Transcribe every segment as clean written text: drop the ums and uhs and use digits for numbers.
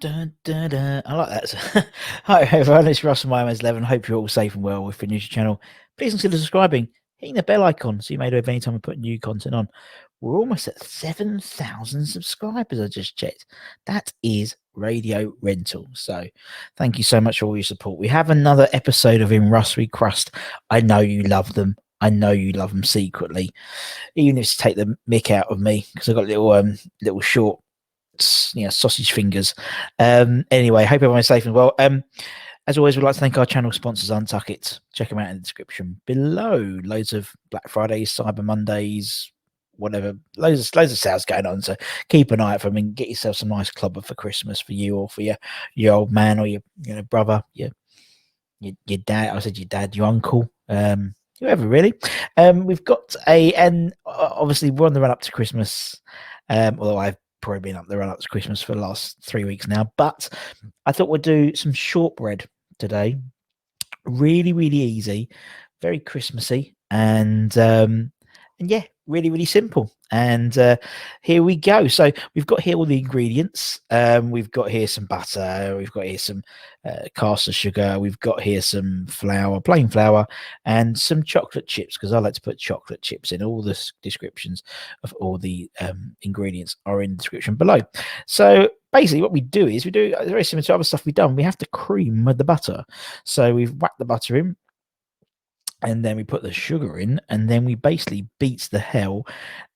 Dun, dun, dun. I like that. Hi everyone, it's Russ from My 11. Hope you're all safe and well with the news channel. Please consider subscribing, hitting the bell icon so you may know every time we put new content on. We're almost at 7,000 subscribers, I just checked. That is Radio Rental. So thank you so much for all your support. We have another episode of In Russ We Crust. I know you love them. I know you love them secretly. Even if it's to take the mick out of me, because I've got little short sausage fingers. Anyway, hope everyone's safe and well. As always, we'd like to thank our channel sponsors, Untuck It. Check them out in the description below. Loads of Black Fridays, Cyber Mondays, whatever. Loads of sales going on. So keep an eye out for them and get yourself some nice clobber for Christmas for you or for your old man or your brother, your dad. I said your dad, your uncle. Whoever really. We've got and obviously we're on the run up to Christmas. Although I've probably been up the run up to Christmas for the last 3 weeks now, but I thought we'd do some shortbread today. Really, really easy, very Christmassy, and yeah, really simple. And here we go. So we've got here all the ingredients. We've got here some butter. We've got here some caster sugar. We've got here some flour, plain flour, and some chocolate chips, because I like to put chocolate chips in. All the descriptions of all the ingredients are in the description below. So basically what we do is we do very similar to other stuff we've done. We have to cream the butter. So we've whacked the butter in, and then we put the sugar in, and then we basically beat the hell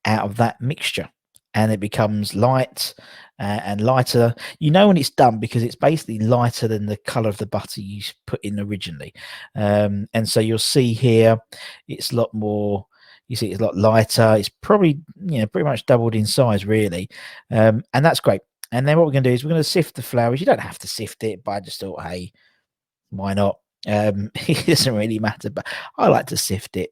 out of that mixture, and it becomes light and lighter. You know when it's done because it's basically lighter than the color of the butter you put in originally. And so you'll see here it's a lot more, you see it's a lot lighter. It's probably pretty much doubled in size really, and that's great. And then what we're going to do is we're going to sift the flour. You don't have to sift it, but I just thought, hey, why not? It doesn't really matter, but I like to sift it.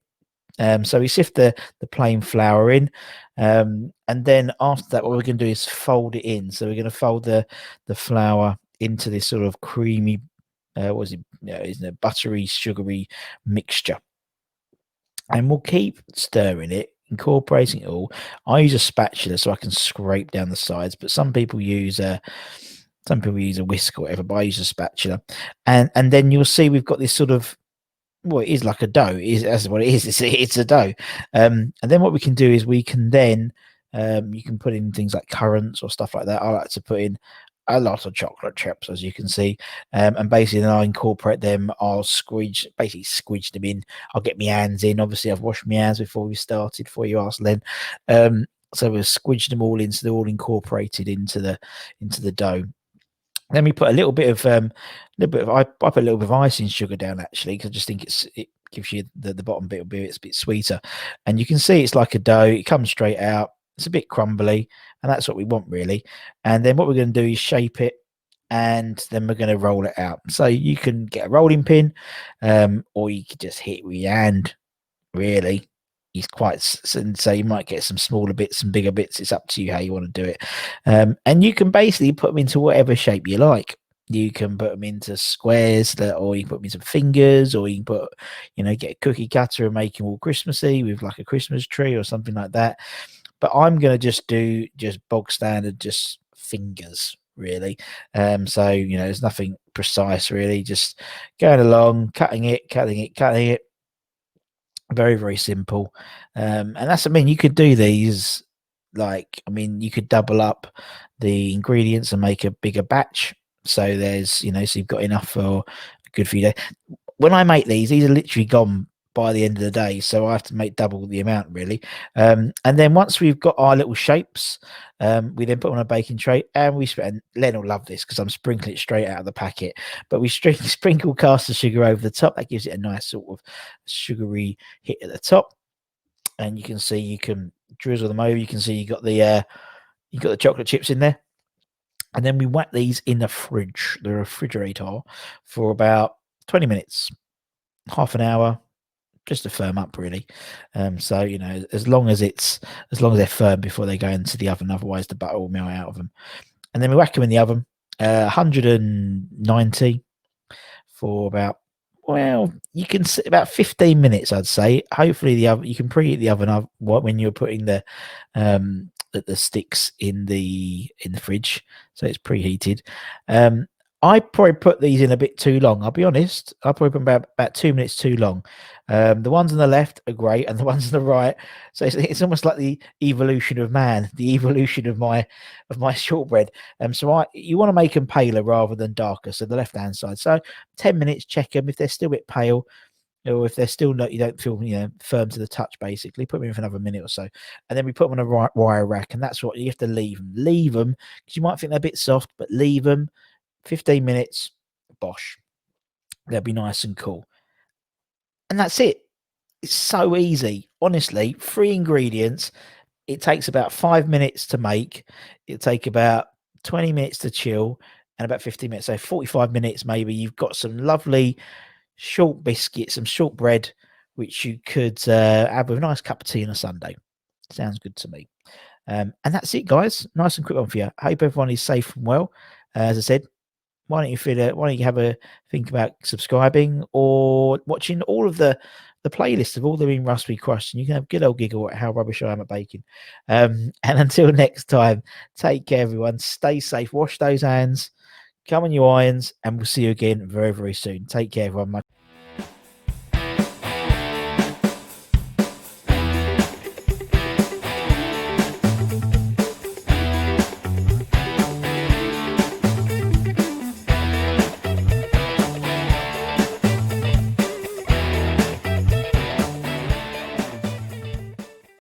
So we sift the plain flour in, and then after that, what we're going to do is fold it in. So we're going to fold the flour into this sort of creamy, what is it? Isn't it buttery, sugary mixture? And we'll keep stirring it, incorporating it all. I use a spatula so I can scrape down the sides, but some people use a whisk or whatever, but I use a spatula. And then you'll see we've got this sort of, well, it is like a dough. That's what it is. It's a dough. And then what we can do is we can then, you can put in things like currants or stuff like that. I like to put in a lot of chocolate chips, as you can see. And basically then I incorporate them. I'll basically squidge them in. I'll get my hands in. Obviously I've washed my hands before we started, before you asked Len. So we've squidged them all in, so they're all incorporated into the dough. Then we put a little bit of I put a little bit of icing sugar down actually, because I just think it gives you the bottom bit will be a bit sweeter. And you can see it's like a dough. It comes straight out. It's a bit crumbly, and that's what we want really. And then what we're going to do is shape it, and then we're going to roll it out. So you can get a rolling pin, or you could just hit it with your hand. Really, he's quite, so you might get some smaller bits, some bigger bits. It's up to you how you want to do it. And you can basically put them into whatever shape you like. You can put them into squares, or you can put them into fingers, or you can put, get a cookie cutter and make them all Christmassy with like a Christmas tree or something like that. But I'm going to just do bog standard, just fingers really. So, there's nothing precise really, just going along, cutting it. Very simple. And that's, you could do these you could double up the ingredients and make a bigger batch. So there's, so you've got enough for a good few days. When I make these are literally gone by the end of the day, so I have to make double the amount really. And then once we've got our little shapes, we then put on a baking tray, and and Len will love this because I'm sprinkling it straight out of the packet, but we sprinkle caster sugar over the top. That gives it a nice sort of sugary hit at the top. And you can see, you can drizzle them over. You can see you got the chocolate chips in there. And then we whack these in the refrigerator for about 20 minutes, half an hour, just to firm up really. So as long as they're firm before they go into the oven, otherwise the butter will melt out of them. And then we whack them in the oven, 190 for about, you can sit about 15 minutes, I'd say. Hopefully you can preheat the oven up when you're putting the the sticks in the fridge, so it's preheated. I probably put these in a bit too long. I'll be honest. I probably put about 2 minutes too long. The ones on the left are great, and the ones on the right. So it's almost like the evolution of man, the evolution of my shortbread. So you want to make them paler rather than darker. So the left hand side. So 10 minutes, check them. If they're still a bit pale, or if they're still not, you don't feel firm to the touch, basically put them in for another minute or so, and then we put them on a wire rack, and that's what you have to leave them because you might think they're a bit soft, but leave them 15 minutes, bosh, they'll be nice and cool. And that's it. It's so easy, honestly. 3 ingredients. It takes about 5 minutes to make. It'll take about 20 minutes to chill, and about 15 minutes, so 45 minutes maybe. You've got some lovely short biscuits, some shortbread, which you could have with a nice cup of tea on a Sunday. Sounds good to me. And that's it, guys. Nice and quick one for you. I hope everyone is safe and well. As I said, why don't you have a think about subscribing or watching all of the playlist of all the Bean Rust Crust, and you can have a good old giggle at how rubbish I am at baking. And until next time, take care, everyone. Stay safe. Wash those hands. Come on, you irons, and we'll see you again very, very soon. Take care, everyone.